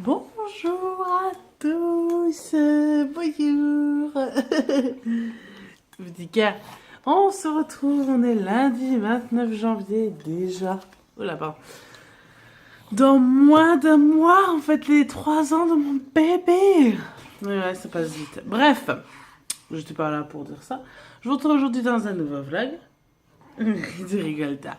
Bonjour à tous, bonjour. Petit gars, on se retrouve, on est lundi 29 janvier déjà. Oh là, pardon. Dans moins d'un mois, en fait, les 3 ans de mon bébé. Ouais, ça passe vite. Bref, je n'étais pas là pour dire ça. Je vous retrouve aujourd'hui dans un nouveau vlog. Tu rigoles, t'as.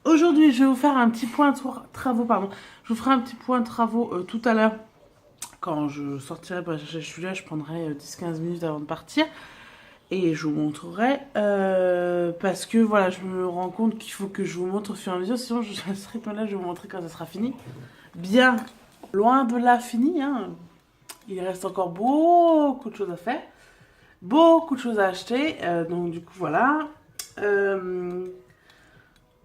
Aujourd'hui, je vais vous faire un petit point de travaux, pardon. Je vous ferai un petit point de travaux tout à l'heure. Quand je sortirai chez Julia, je prendrai 10-15 minutes avant de partir. Et je vous montrerai. Parce que voilà, je me rends compte qu'il faut que je vous montre au fur et à mesure. Sinon, je serai pas là, je vais vous montrer quand ça sera fini. Bien loin de là fini. Hein. Il reste encore beaucoup de choses à faire. Beaucoup de choses à acheter. Donc du coup, voilà.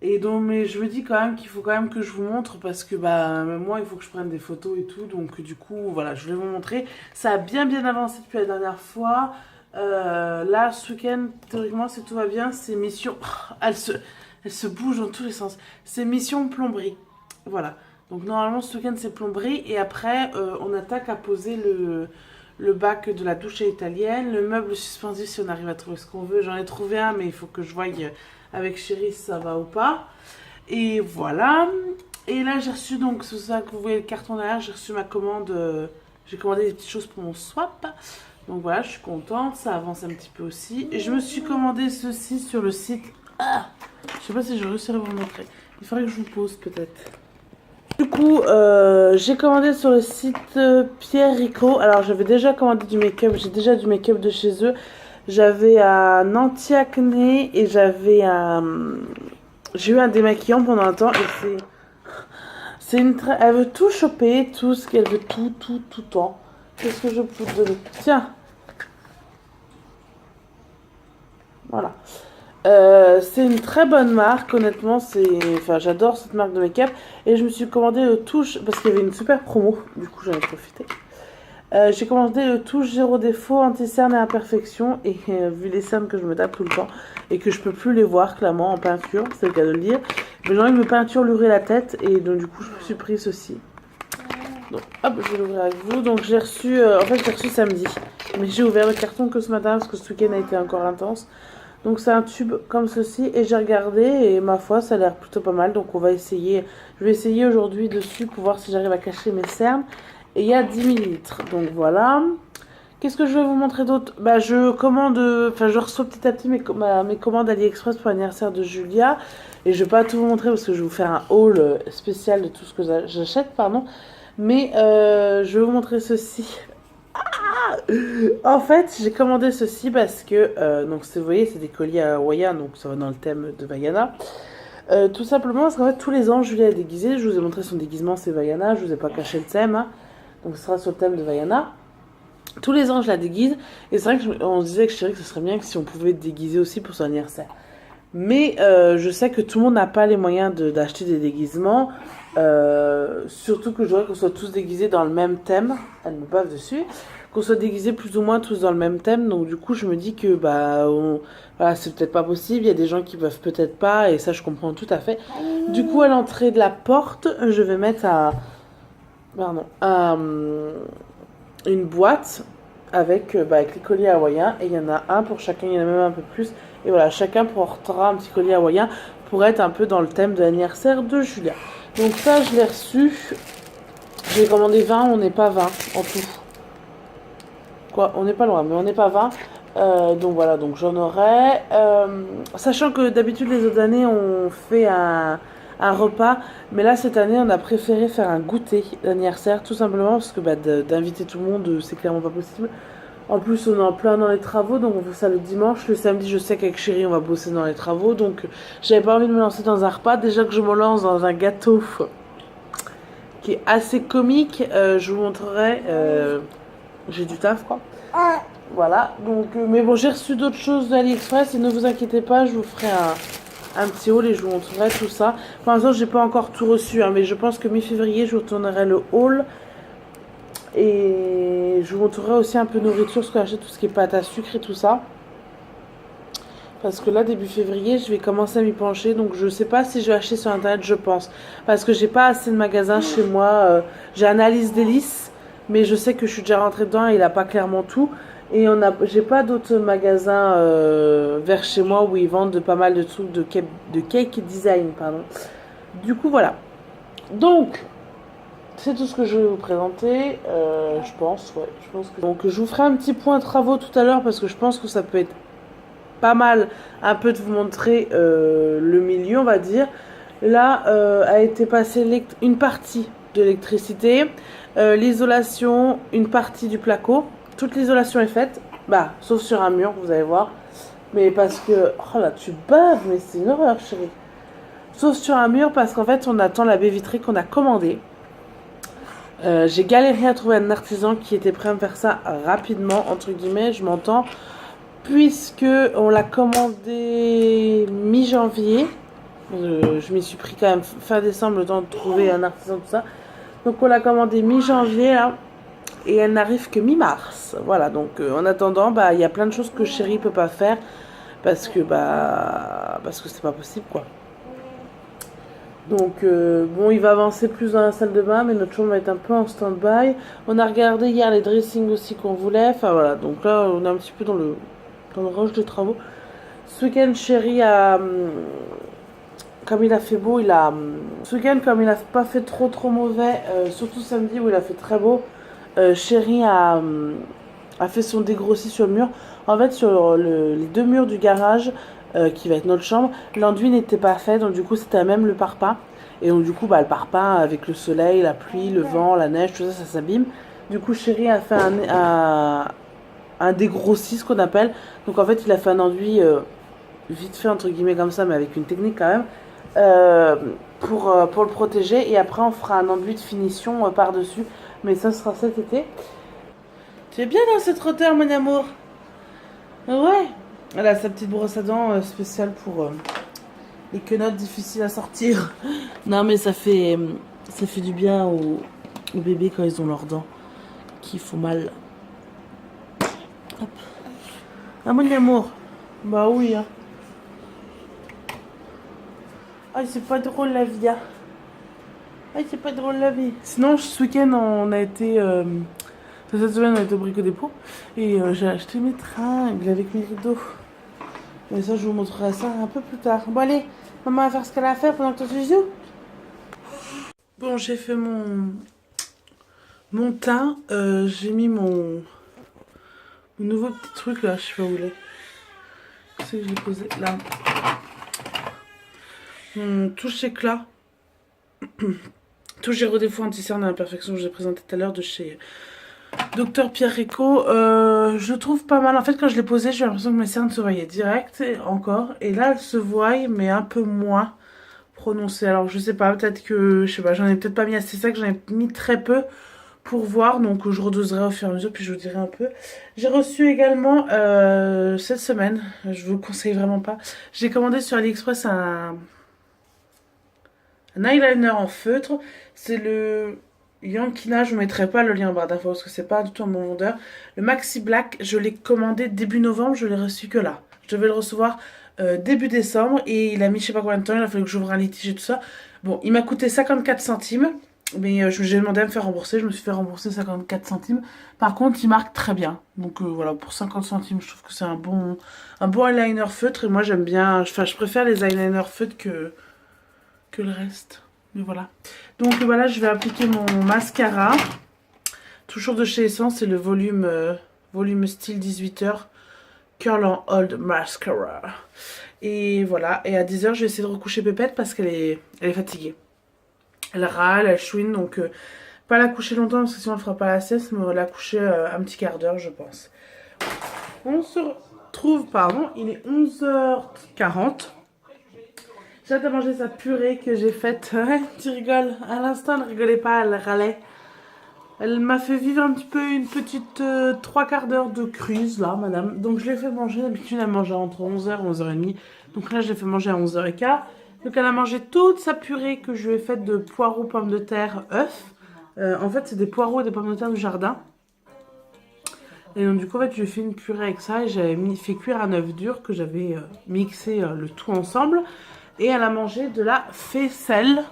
Et donc, mais je me dis quand même qu'il faut quand même que je vous montre parce que bah moi il faut que je prenne des photos et tout. Donc du coup voilà, je vais vous montrer. Ça a bien avancé depuis la dernière fois. Là ce week-end, théoriquement si tout va bien, c'est mission... Elle se bouge dans tous les sens. C'est mission plomberie. Voilà. Donc normalement ce week-end c'est plomberie et après on attaque à poser le bac de la douche italienne, le meuble suspendu si on arrive à trouver ce qu'on veut. J'en ai trouvé un mais il faut que je voie avec Chérie si ça va ou pas. Et voilà. Et là j'ai reçu donc, c'est ça que vous voyez le carton derrière, j'ai reçu ma commande. J'ai commandé des petites choses pour mon swap. Donc voilà, je suis contente, ça avance un petit peu aussi. Et je me suis commandé ceci sur le site. Ah, je sais pas si je réussirai à vous le montrer. Il faudrait que je vous pose peut-être. Du coup, j'ai commandé sur le site Pierre Rico. Alors, j'avais déjà commandé du make-up. J'ai déjà du make-up de chez eux. J'avais un anti-acné et j'avais un... J'ai eu un démaquillant pendant un temps et c'est une très... Elle veut tout choper, tout ce qu'elle veut, tout le temps. Qu'est-ce que je peux te donner? Tiens. Voilà. C'est une très bonne marque, honnêtement, enfin, j'adore cette marque de make-up. Et je me suis commandé le touche, parce qu'il y avait une super promo, du coup j'en ai profité. J'ai commandé le touche zéro défaut, anti-cerne et imperfection. Et vu les cernes que je me tape tout le temps, et que je peux plus les voir clairement en peinture, c'est le cas de le dire, mais j'ai envie de me peinturer la tête, et donc du coup je me suis pris ceci. Donc hop, je vais l'ouvrir avec vous. Donc j'ai reçu, en fait j'ai reçu samedi, mais j'ai ouvert le carton que ce matin, parce que ce week-end a été encore intense. Donc c'est un tube comme ceci et j'ai regardé et ma foi ça a l'air plutôt pas mal. Donc on va essayer, je vais essayer aujourd'hui dessus pour voir si j'arrive à cacher mes cernes. Et il y a 10 millilitres. Donc voilà. Qu'est-ce que je vais vous montrer d'autre? Bah je commande, enfin je reçois petit à petit mes commandes AliExpress pour l'anniversaire de Julia. Et je vais pas tout vous montrer parce que je vais vous faire un haul spécial de tout ce que j'achète, pardon. Mais je vais vous montrer ceci. En fait, j'ai commandé ceci parce que, donc vous voyez, c'est des colliers hawaïens, donc ça va dans le thème de Vaiana. Tout simplement parce qu'en fait, tous les ans, Julia est déguisée. Je vous ai montré son déguisement, c'est Vaiana. Je vous ai pas caché le thème. Hein. Donc ce sera sur le thème de Vaiana. Tous les ans, je la déguise. Et c'est vrai qu'on se disait que je dirais que ce serait bien que si on pouvait déguiser aussi pour son anniversaire. Mais je sais que tout le monde n'a pas les moyens d'acheter des déguisements. Surtout que je voudrais qu'on soit tous déguisés dans le même thème. Elle me bave dessus. Qu'on soit déguisés plus ou moins tous dans le même thème. Donc du coup, je me dis que voilà, c'est peut-être pas possible. Il y a des gens qui peuvent peut-être pas. Et ça, je comprends tout à fait. Du coup, à l'entrée de la porte, je vais mettre une boîte avec les colliers hawaïens. Et il y en a un pour chacun. Il y en a même un peu plus. Et voilà, chacun portera un petit collier hawaïen pour être un peu dans le thème de l'anniversaire de Julia. Donc ça, je l'ai reçu. J'ai commandé 20, on n'est pas 20 en tout. Quoi, on n'est pas loin, mais on n'est pas 20. Donc voilà, donc j'en aurai. Sachant que d'habitude, les autres années, on fait un repas. Mais là, cette année, on a préféré faire un goûter d'anniversaire. Tout simplement parce que d'inviter tout le monde, c'est clairement pas possible. En plus, on est en plein dans les travaux, donc on fait ça le dimanche. Le samedi, je sais qu'avec Chérie, on va bosser dans les travaux. Donc, j'avais pas envie de me lancer dans un repas. Déjà que je me lance dans un gâteau qui est assez comique, je vous montrerai. J'ai du taf, quoi. Voilà, donc, mais bon, j'ai reçu d'autres choses d'AliExpress et ne vous inquiétez pas, je vous ferai un petit haul et je vous montrerai tout ça. Pour l'instant, j'ai pas encore tout reçu, hein, mais je pense que mi-février, je vous retournerai le haul. Et je vous montrerai aussi un peu nourriture, ce que j'achète, tout ce qui est pâte à sucre et tout ça. parce que là, début février, je vais commencer à m'y pencher. Donc, je sais pas si je vais acheter sur internet, je pense. Parce que j'ai pas assez de magasins chez moi. J'ai un Alice Délice, mais je sais que je suis déjà rentrée dedans et il a pas clairement tout. Et j'ai pas d'autres magasins vers chez moi où ils vendent pas mal de trucs de cake design, pardon. Du coup, voilà. Donc, c'est tout ce que je vais vous présenter, je pense, ouais, je pense que... Donc je vous ferai un petit point travaux tout à l'heure parce que je pense que ça peut être pas mal un peu de vous montrer le milieu, on va dire. Là a été passée une partie de l'électricité, l'isolation, une partie du placo. Toute l'isolation est faite, bah, sauf sur un mur, vous allez voir. Mais parce que... Oh là, tu baves, mais c'est une horreur, chérie. Sauf sur un mur parce qu'en fait, on attend la baie vitrée qu'on a commandée. J'ai galéré à trouver un artisan qui était prêt à me faire ça rapidement, entre guillemets, je m'entends, puisque on l'a commandé mi-janvier. Je m'y suis pris quand même fin décembre, le temps de trouver un artisan, tout ça. Donc on l'a commandé mi-janvier, là, et elle n'arrive que mi-mars. Voilà, donc en attendant, bah il y a plein de choses que chérie peut pas faire, parce que c'est pas possible, quoi. Donc, bon, il va avancer plus dans la salle de bain, mais notre chambre va être un peu en stand-by. On a regardé hier les dressings aussi qu'on voulait. Enfin, voilà. Donc là, on est un petit peu dans le rush de travaux. Ce week-end, chéri a... Comme il a fait beau, ce week-end, comme il a pas fait trop mauvais, surtout samedi où il a fait très beau, chéri a fait son dégrossi sur le mur. En fait, sur les deux murs du garage, qui va être notre chambre, l'enduit n'était pas fait, donc du coup c'était à même le parpaing. Et donc du coup, bah, le parpaing, avec le soleil, la pluie, le vent, la neige, tout ça, ça s'abîme. Du coup, chéri a fait un dégrossi, ce qu'on appelle. Donc en fait, il a fait un enduit vite fait, entre guillemets, comme ça, mais avec une technique quand même, pour le protéger. Et après, on fera un enduit de finition par-dessus. Mais ça sera cet été. Tu es bien dans cette hauteur, mon amour? Ouais. Elle a sa petite brosse à dents spéciale pour les quenottes difficiles à sortir. Non, mais ça fait du bien aux bébés quand ils ont leurs dents qui font mal. Hop. Ah, mon amour. Bah oui, hein. Ah, c'est pas drôle la vie, hein. Ah, c'est pas drôle la vie. Sinon, ce week-end, on a été... cette semaine, on a été au Brico Dépôt. Et j'ai acheté mes tringles avec mes rideaux. Mais ça, je vous montrerai ça un peu plus tard. Bon, allez, maman va faire ce qu'elle a à faire pendant que toi tu joues. Bon, j'ai fait mon teint. J'ai mis mon nouveau petit truc là, je sais pas où il est. C'est que je l'ai posé là. Mon touche éclat. Touche Géro Défaut anti-cerne à l'imperfection que j'ai présenté tout à l'heure de chez Docteur Pierre Rico. Je trouve pas mal. En fait, quand je l'ai posé, j'ai l'impression que mes cernes se voyaient direct encore. Et là, elles se voient, mais un peu moins prononcées. Alors, je sais pas, peut-être que, je sais pas, j'en ai peut-être pas mis assez sec, j'en ai mis très peu pour voir. Donc, je redoserai au fur et à mesure, puis je vous dirai un peu. J'ai reçu également, cette semaine, je vous le conseille vraiment pas, j'ai commandé sur AliExpress un eyeliner en feutre. C'est le Yankina, je vous mettrai pas le lien en barre d'infos parce que c'est pas du tout un bon vendeur. Le Maxi Black, je l'ai commandé début novembre, je l'ai reçu que là. Je devais le recevoir début décembre et il a mis je sais pas combien de temps, il a fallu que j'ouvre un litige et tout ça. Bon, il m'a coûté 54 centimes, mais j'ai demandé à me faire rembourser, je me suis fait rembourser 54 centimes. Par contre, il marque très bien. Donc voilà, pour 50 centimes, je trouve que c'est un bon eyeliner feutre et moi j'aime bien, enfin je préfère les eyeliners feutres que le reste. Mais voilà. Donc voilà, je vais appliquer mon mascara. Toujours de chez Essence, c'est le volume style 18h. Curl en Old Mascara. Et voilà. Et à 10h, je vais essayer de recoucher Pépette parce qu'elle est fatiguée. Elle râle, elle chouine. Donc pas la coucher longtemps parce que sinon elle fera pas la sieste. Mais la coucher un petit quart d'heure, je pense. On se retrouve, pardon, il est 11h40. J'ai hâte de manger sa purée que j'ai faite. Ouais, tu rigoles. À l'instant, elle ne rigolait pas, elle râlait. Elle m'a fait vivre un petit peu une petite 3/4 d'heure de crise, là, madame. Donc, je l'ai fait manger. D'habitude, elle mangeait entre 11h et 11h30. Donc là, je l'ai fait manger à 11h15. Donc, elle a mangé toute sa purée que je lui ai faite de poireaux, pommes de terre, œufs. En fait, c'est des poireaux et des pommes de terre du jardin. Et donc du coup en fait je lui ai fait une purée avec ça et j'avais fait cuire un œuf dur que j'avais mixé le tout ensemble. Et elle a mangé de la faisselle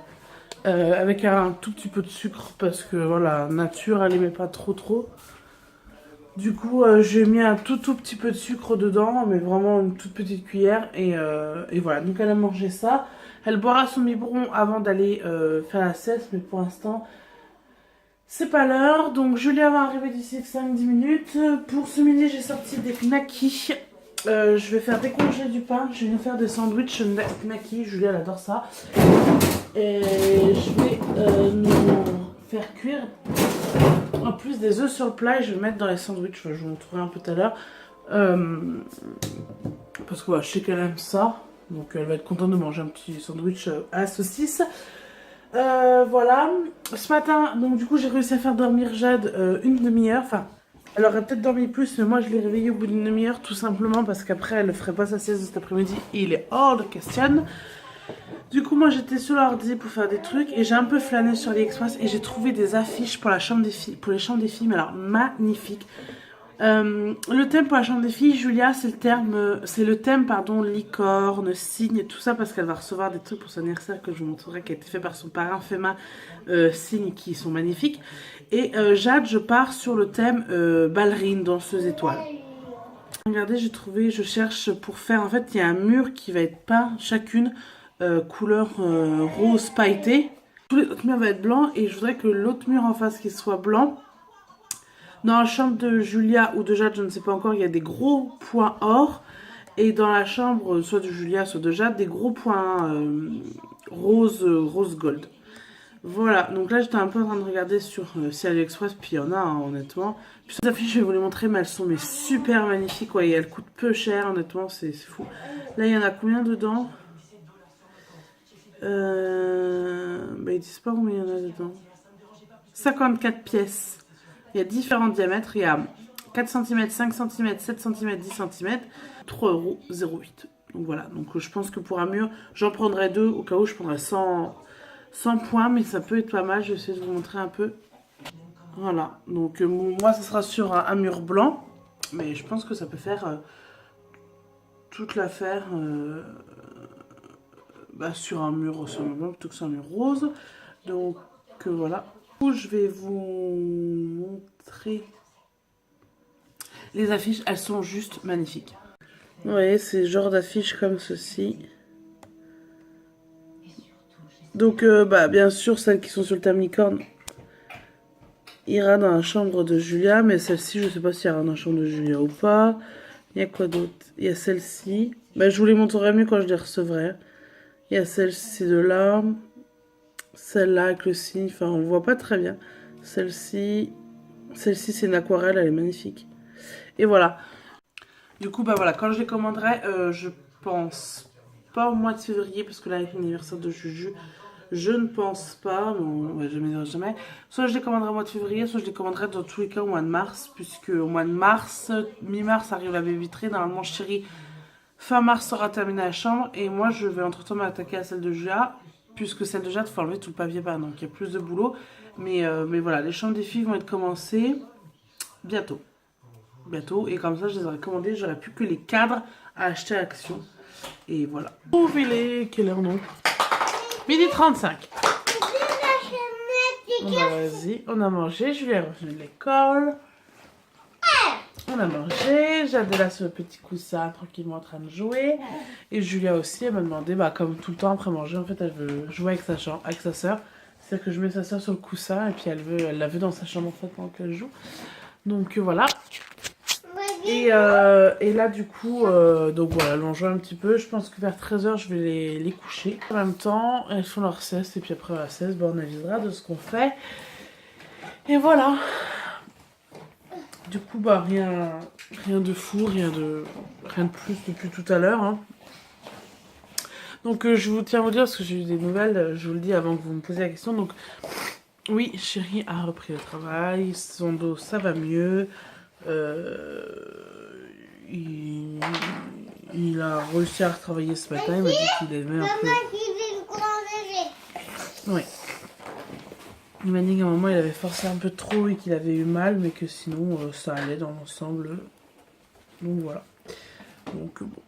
avec un tout petit peu de sucre parce que voilà, nature elle aimait pas trop. Du coup j'ai mis un tout petit peu de sucre dedans, mais vraiment une toute petite cuillère et voilà, donc elle a mangé ça. Elle boira son biberon avant d'aller faire la sieste, mais pour l'instant c'est pas l'heure. Donc Julia va arriver d'ici 5-10 minutes. Pour ce midi j'ai sorti des knackis. Je vais faire décongeler du pain, je vais nous faire des sandwichs knackis, Julia elle adore ça. Et je vais nous faire cuire en plus des œufs sur le plat et je vais mettre dans les sandwichs, je vous montrerai un peu tout à l'heure. Parce que voilà, je sais qu'elle aime ça, donc elle va être contente de manger un petit sandwich à la saucisse. Voilà, ce matin, donc du coup j'ai réussi à faire dormir Jade une demi-heure, enfin elle aurait peut-être dormi plus, mais moi je l'ai réveillée au bout d'une demi-heure tout simplement parce qu'après elle ne ferait pas sa sieste de cet après-midi et il est hors de question. Du coup moi j'étais sur l'ordi pour faire des trucs et j'ai un peu flâné sur AliExpress et j'ai trouvé des affiches pour la chambre des filles, pour les chambres des filles, mais alors magnifiques. Le thème pour la chambre des filles, Julia, c'est le thème pardon, licorne, cygne et tout ça parce qu'elle va recevoir des trucs pour son anniversaire que je vous montrerai qui a été fait par son parrain Fema, cygne qui sont magnifiques. Et Jade, je pars sur le thème ballerine, danseuse étoile. Regardez, j'ai trouvé, je cherche pour faire, en fait il y a un mur qui va être peint chacune couleur rose pailleté. Tous les autres murs vont être blancs et je voudrais que l'autre mur en face qui soit blanc. Dans la chambre de Julia ou de Jade, je ne sais pas encore, il y a des gros points or. Et dans la chambre, soit de Julia, soit de Jade, des gros points rose gold. Voilà, donc là j'étais un peu en train de regarder sur AliExpress, puis il y en a hein, honnêtement. Puis ces affiches, je vais vous les montrer, mais elles sont super magnifiques, ouais, et elles coûtent peu cher, honnêtement, c'est fou. Là, il y en a combien dedans bah, ils disent pas combien il y en a dedans. 54 pièces. Il y a différents diamètres. Il y a 4 cm, 5 cm, 7 cm, 10 cm. 3,08 €. Donc voilà. Donc je pense que pour un mur, j'en prendrai 2. Au cas où, je prendrai 100 points. Mais ça peut être pas mal. Je vais essayer de vous montrer un peu. Voilà. Donc moi, ça sera sur un mur blanc. Mais je pense que ça peut faire toute l'affaire sur un mur blanc plutôt que sur un mur rose. Donc voilà. Je vais vous montrer les affiches, elles sont juste magnifiques. Vous voyez, c'est le genre d'affiches comme ceci. Donc bien sûr, celles qui sont sur le thème licorne ira dans la chambre de Julia, mais celle-ci, je sais pas si elle ira dans la chambre de Julia ou pas. Il y a quoi d'autre? Il y a celle-ci. Je vous les montrerai mieux quand je les recevrai. Il y a celle-ci de là. Celle-là avec le signe, enfin on voit pas très bien. Celle-ci c'est une aquarelle, elle est magnifique. Et voilà. Du coup voilà, quand je les commanderai, je pense pas au mois de février, parce que là avec l'anniversaire de Juju, je ne pense pas, bon, je ne me dirai jamais. Soit je les commanderai au mois de février, soit je les commanderai dans tous les cas au mois de mars, puisque au mois de mars, mi-mars arrive la baby vitrée, normalement chérie, fin mars sera terminée la chambre, et moi je vais entre-temps m'attaquer à celle de Julia. Puisque celle de Jade, il faut enlever tout le papier peint, donc il y a plus de boulot. Mais voilà, les chambres des filles vont être commencées bientôt. Bientôt, et comme ça, je les aurais commandées. J'aurais plus que les cadres à acheter à Action. Et voilà. Trouvez-les, quelle heure non? 12h35. Vas-y, on a mangé. Julia est revenue de l'école. On a mangé, Jade est là sur le petit coussin tranquillement en train de jouer. Et Julia aussi, elle m'a demandé, comme tout le temps après manger, en fait elle veut jouer avec sa soeur. C'est-à-dire que je mets sa soeur sur le coussin et puis elle la veut dans sa chambre en fait pendant qu'elle joue. Donc voilà. Et là du coup, donc voilà, on joue un petit peu. Je pense que vers 13h je vais les coucher. En même temps, elles font leur sieste et puis après la sieste, on avisera de ce qu'on fait. Et voilà. Du coup, rien de fou, rien de plus depuis tout à l'heure. Hein. Donc, je vous tiens à vous dire, parce que j'ai eu des nouvelles, je vous le dis avant que vous me posiez la question. Donc, oui, chérie a repris le travail, son dos, ça va mieux. Il a réussi à retravailler ce matin, il m'a dit qu'il aimait un peu... Oui. Il m'a dit qu'à un moment il avait forcé un peu trop et qu'il avait eu mal, mais que sinon ça allait dans l'ensemble. Donc voilà. Donc bon.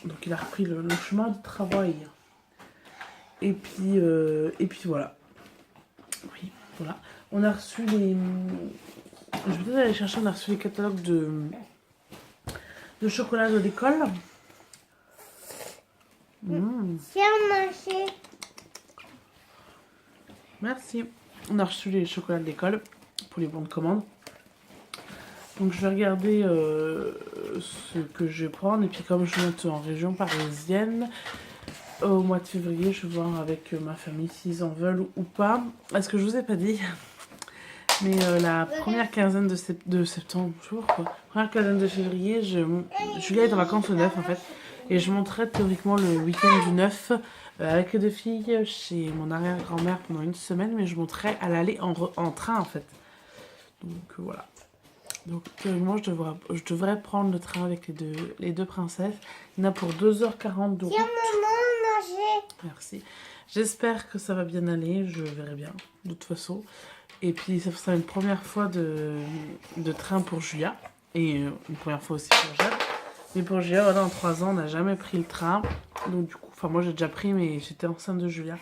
Donc il a repris le chemin du travail. Et puis voilà. Oui, voilà. On a reçu les... Je vais peut-être aller chercher, on a reçu les catalogues de chocolat de l'école. Tiens, manger. Merci. On a reçu les chocolats de l'école pour les bons de commande. Donc je vais regarder ce que je vais prendre. Et puis comme je monte en région parisienne, au mois de février, je vais voir avec ma famille s'ils en veulent ou pas. Est-ce que je vous ai pas dit? Mais la première quinzaine de septembre, toujours quoi. Première quinzaine de février, Julia est en vacances au 9 en fait. Et je monterai théoriquement le week-end du 9 avec les deux filles chez mon arrière-grand-mère pendant une semaine. Mais je monterai à l'aller en train en fait. Donc voilà. Donc théoriquement, je devrais prendre le train avec les deux princesses. Il y en a pour 2h40 de route. Tiens, maman, manger. Merci. J'espère que ça va bien aller. Je verrai bien, de toute façon. Et puis, ça sera une première fois de train pour Julia. Et une première fois aussi pour Jade. Mais pour Julia, voilà, en 3 ans, on n'a jamais pris le train. Donc, du coup, enfin, moi, j'ai déjà pris, mais j'étais enceinte de Julia.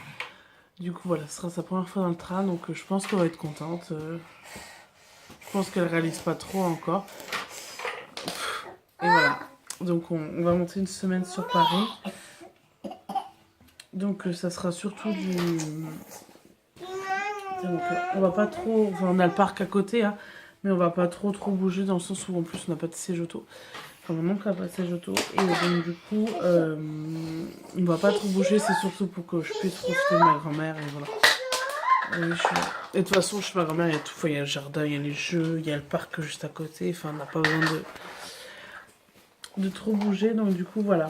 Du coup, voilà, ce sera sa première fois dans le train. Donc, je pense qu'elle va être contente. Je pense qu'elle réalise pas trop encore. Et voilà. Donc, on va monter une semaine sur Paris. Donc, ça sera surtout du... Donc, on va pas trop... Enfin, on a le parc à côté, hein, mais on va pas trop bouger dans le sens où, en plus, on n'a pas de siège auto. Enfin, mon oncle n'a pas de siège auto. Et donc, du coup, on va pas trop bouger. C'est surtout pour que je puisse profiter de ma grand-mère. Et voilà. Et de toute façon, chez ma grand-mère, il y a tout. Enfin, il y a le jardin, il y a les jeux, il y a le parc juste à côté. Enfin, on n'a pas besoin de trop bouger. Donc, du coup, voilà.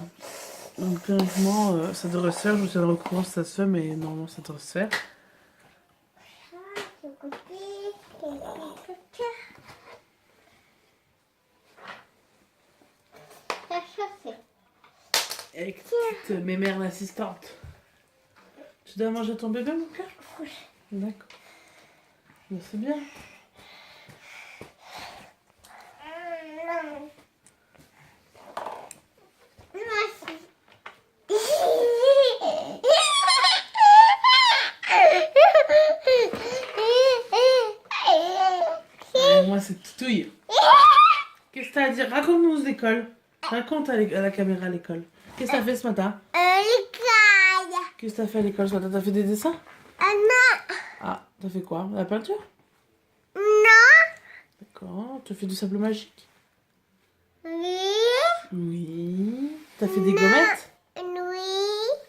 Donc, théoriquement, ça devrait se faire. Je vous tiendrai au courant si ça se fait, mais normalement, ça devrait se faire. Avec petite mémère l'assistante. Tu dois manger ton bébé, mon cœur? Oui. D'accord. Mais c'est bien. Moi, c'est Toutouille. Qu'est-ce que t'as à dire? Raconte-nous l'école. Raconte à la caméra à l'école. Qu'est-ce que t'as fait ce matin? L'école. Qu'est-ce que t'as fait à l'école ce matin? T'as fait des dessins? Non. Ah, t'as fait quoi? La peinture? Non. D'accord. Tu as fait du sable magique? Oui. Oui. T'as fait des gommettes? Oui.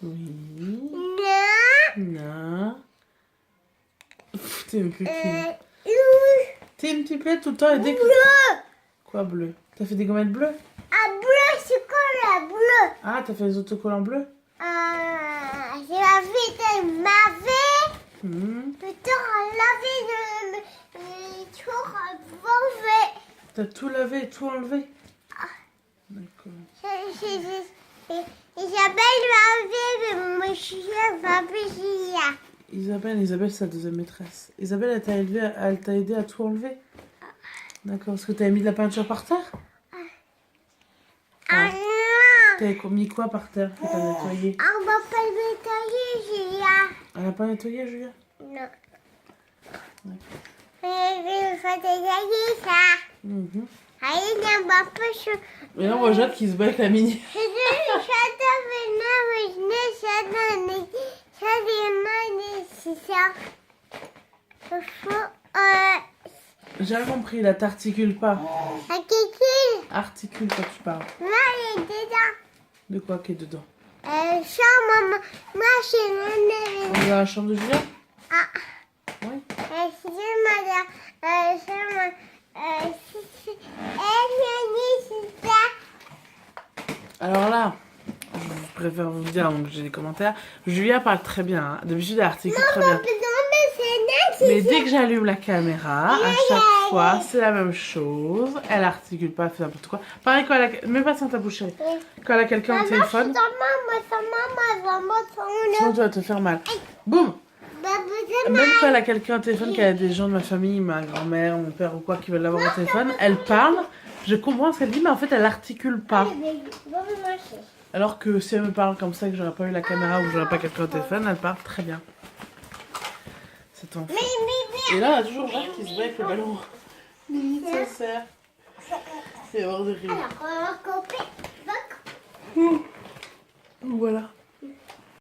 Oui. Non. Non. Pff, t'es une coquine. Oui. T'es une petite plaie tout le temps et dès que... Bleu. Quoi, bleu? T'as fait des gommettes bleues? Ah, bleu, c'est quoi la bleu? Ah, t'as fait des autocollants bleus? J'ai lavé de laver. Peut-être laver de tout enlever. T'as tout lavé et tout enlevé? D'accord. Isabelle lavé mon chien va Isabelle, c'est sa deuxième maîtresse. Isabelle, elle t'a aidé à tout enlever? D'accord. Est-ce que t'avais mis de la peinture par terre? Ah non. T'avais mis quoi par terre que t'as nettoyé? On va pas le nettoyer, Julia. Elle a pas nettoyé, Julia? Non. D'accord. Je vais nettoyer ça. Allez, on va pas se... Et là, on voit Jade qui se bat avec la mini. J'ai rien compris, là, t'articules pas. Articule quand tu parles. De quoi qui est dedans? On est dans la chambre de Julia? Oui. Alors là, je préfère vous dire, donc j'ai des commentaires. Julia parle très bien, hein. D'habitude elle articule très bien. Mais dès que j'allume la caméra, à chaque fois, c'est la même chose. Elle articule pas, elle fait n'importe quoi. Pareil quand elle a... Mets pas ça dans ta bouche, chérie. Quand elle a quelqu'un au téléphone, sinon tu vas te faire mal. Boum. Même quand elle a quelqu'un au téléphone, qu'elle a des gens de ma famille, ma grand-mère, mon père ou quoi, qui veulent l'avoir au téléphone, elle parle, je comprends ce qu'elle dit, mais en fait, elle articule pas. Alors que si elle me parle comme ça, que j'aurais pas eu la caméra ou j'aurais pas quelqu'un au téléphone, elle parle très bien. C'est enfant. Et là, on a toujours Jacques qui se bat avec le ballon. Mimi, ça sert. C'est hors de rire. Alors, on va couper. Voilà.